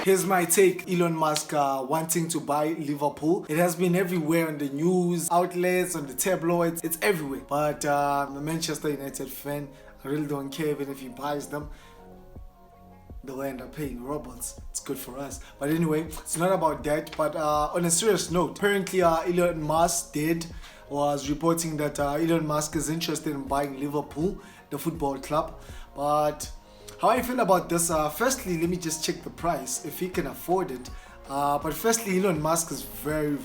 Here's my take. Elon Musk wanting to buy Liverpool. It has been everywhere on the news outlets, on the tabloids. It's everywhere. But I'm a Manchester United fan. I really don't care even if he buys them. They'll end up paying robots. It's good for us. But anyway, it's not about that. But on a serious note, apparently Elon Musk was reporting that Elon Musk is interested in buying Liverpool, the football club. But how I feel about this, firstly, let me just check the price, if he can afford it. But firstly, Elon Musk is very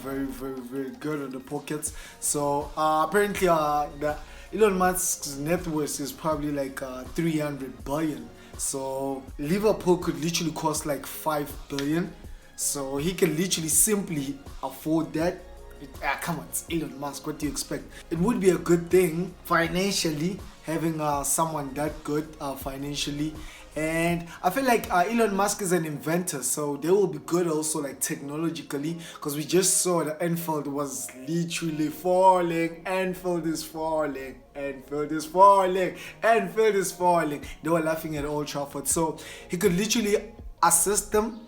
good on the pockets. So apparently Elon Musk's net worth is probably like 300 billion. So Liverpool could literally cost like 5 billion. So he can literally simply afford that. Come on, it's Elon Musk, what do you expect? It would be a good thing financially, having someone that good financially. And I feel like Elon Musk is an inventor, so they will be good also like technologically, because we just saw the Anfield was literally falling. Anfield is falling. Anfield is falling. Anfield is falling. They were laughing at Old Trafford. So he could literally assist them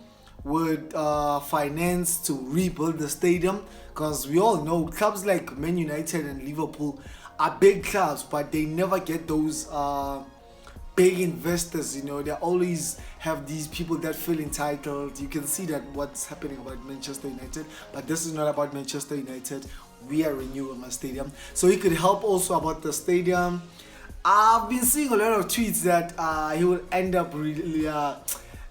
with finance to rebuild the stadium, because we all know clubs like Man United and Liverpool are big clubs, but they never get those big investors. You know, they always have these people that feel entitled. You can see that what's happening about Manchester United, but this is not about Manchester United. We are renewing our stadium, so he could help also about the stadium. I've been seeing a lot of tweets that he will end up really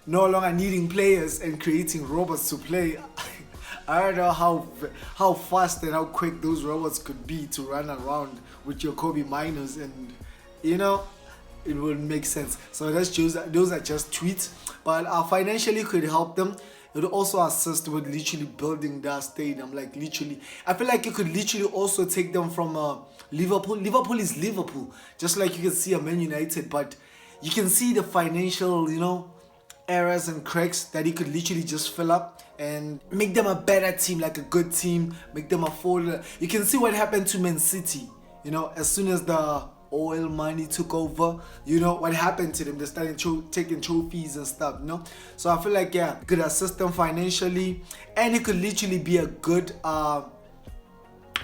no longer needing players and creating robots to play. I don't know how fast and how quick those robots could be to run around with your Kobe miners, and you know, it would make sense. So those are just tweets, but financially could help them. It would also assist with literally building that stadium. Like literally, I feel like you could literally also take them from Liverpool. Liverpool is Liverpool, just like you can see a Man United, but you can see the financial, you know, errors and cracks that he could literally just fill up and make them a better team, like a good team, make them afford. You can see what happened to Man City, you know, as soon as the oil money took over, you know what happened to them. They started taking trophies and stuff, you know. So I feel like, yeah, good assist them financially, and it could literally be a good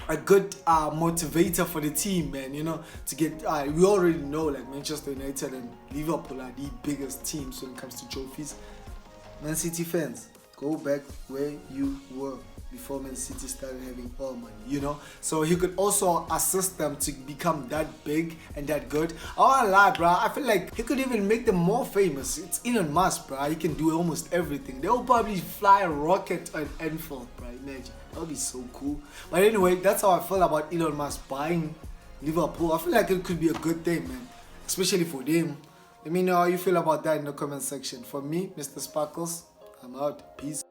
motivator for the team, man. You know, to get we already know like Manchester United and Liverpool are the biggest teams when it comes to trophies. Man City fans, go back where you were before Man City started having all money, you know. So he could also assist them to become that big and that good. I won't lie, bro, I feel like he could even make them more famous. It's Elon Musk, bro. He can do almost everything. They'll probably fly a rocket at Anfield, bro. Imagine. That would be so cool. But anyway, that's how I feel about Elon Musk buying Liverpool. I feel like it could be a good thing, man, especially for them. Let me know how you feel about that in the comment section. For me, Mr. Sparkles, I'm out. Peace.